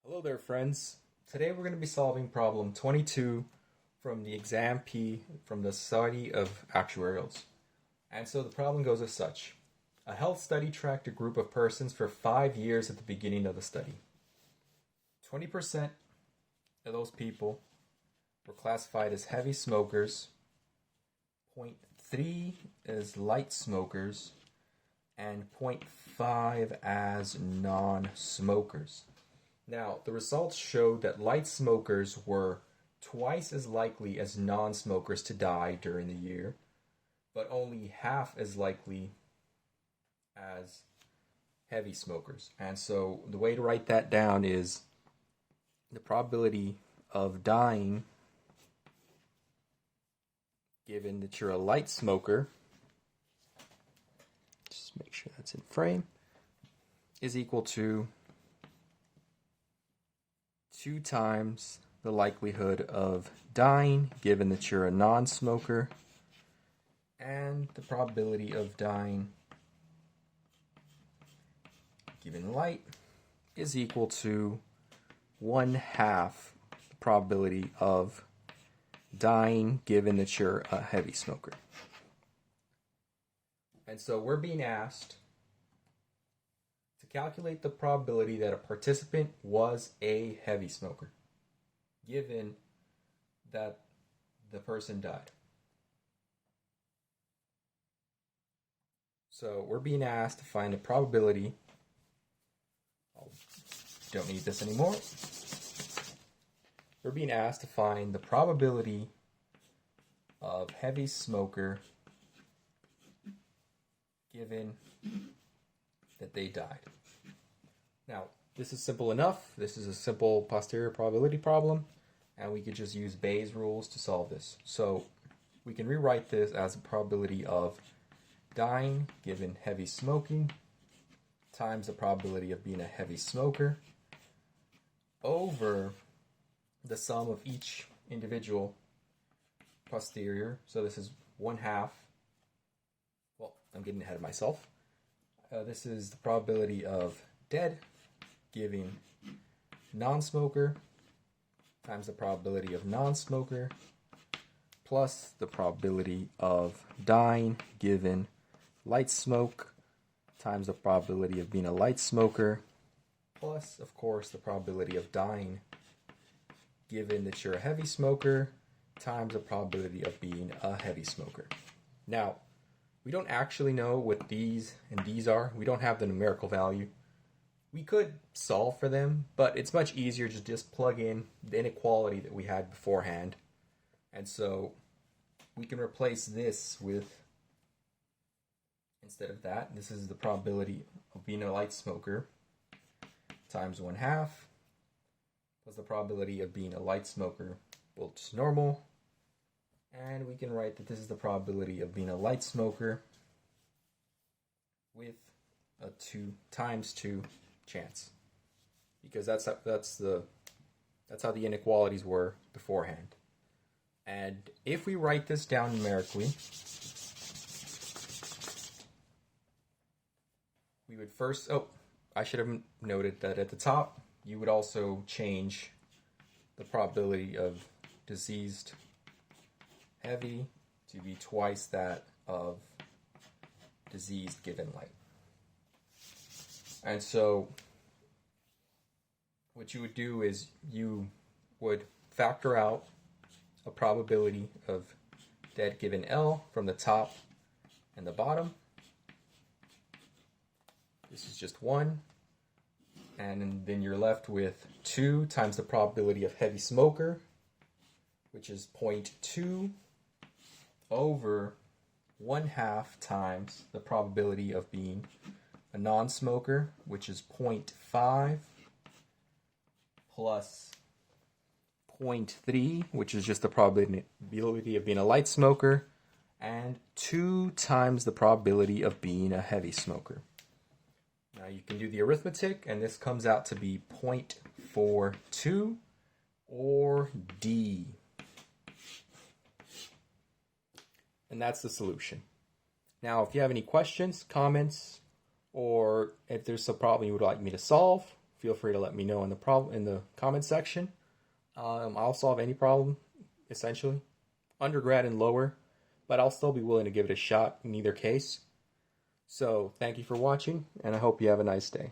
Hello there, friends. Today we're going to be solving problem 22 from the Exam P from the Society of Actuarials. And so the problem goes as such. A health study tracked a group of persons for 5 years at the beginning of the study. 20% of those people were classified as heavy smokers, 0.3 as light smokers, and 0.5 as non-smokers. Now, the results showed that light smokers were twice as likely as non-smokers to die during the year, but only half as likely as heavy smokers. And so the way to write that down is the probability of dying, given that you're a light smoker, just make sure that's in frame, is equal to 2 times the likelihood of dying, given that you're a non-smoker, and the probability of dying, given light, is equal to 1/2 the probability of dying, given that you're a heavy smoker. And so we're being asked to calculate the probability that a participant was a heavy smoker, given that the person died. So we're being asked to find the probability. Don't need this anymore. We're being asked to find the probability of heavy smoker given that they died. Now, this is simple enough. This is a simple posterior probability problem, and we could just use Bayes' rules to solve this. So we can rewrite this as a probability of dying given heavy smoking times the probability of being a heavy smoker over the sum of each individual posterior. So this is 1/2. Well, I'm getting ahead of myself. This is the probability of dead giving non-smoker times the probability of non-smoker plus the probability of dying given light smoke times the probability of being a light smoker plus, of course, the probability of dying given that you're a heavy smoker times the probability of being a heavy smoker. Now, we don't actually know what these and these are. We don't have the numerical value. We could solve for them, but it's much easier to just plug in the inequality that we had beforehand. And so we can replace this with, instead of that, this is the probability of being a light smoker times 1/2 plus the probability of being a light smoker, well, just normal. And we can write that this is the probability of being a light smoker with a 2 times 2 chance, because that's how the inequalities were beforehand. And if we write this down numerically, we would first, I should have noted that at the top you would also change the probability of diseased heavy to be twice that of diseased given light. And so what you would do is you would factor out a probability of dead given L from the top and the bottom. This is just 1. And then you're left with 2 times the probability of heavy smoker, which is 0.2 over 1/2 times the probability of being a non-smoker, which is 0.5 plus 0.3, which is just the probability of being a light smoker, and 2 times the probability of being a heavy smoker. Now you can do the arithmetic, and this comes out to be 0.42, or D. And that's the solution. Now, if you have any questions, comments, or if there's a problem you would like me to solve, feel free to let me know in the comment section. I'll solve any problem, essentially, undergrad and lower, but I'll still be willing to give it a shot in either case. So thank you for watching, and I hope you have a nice day.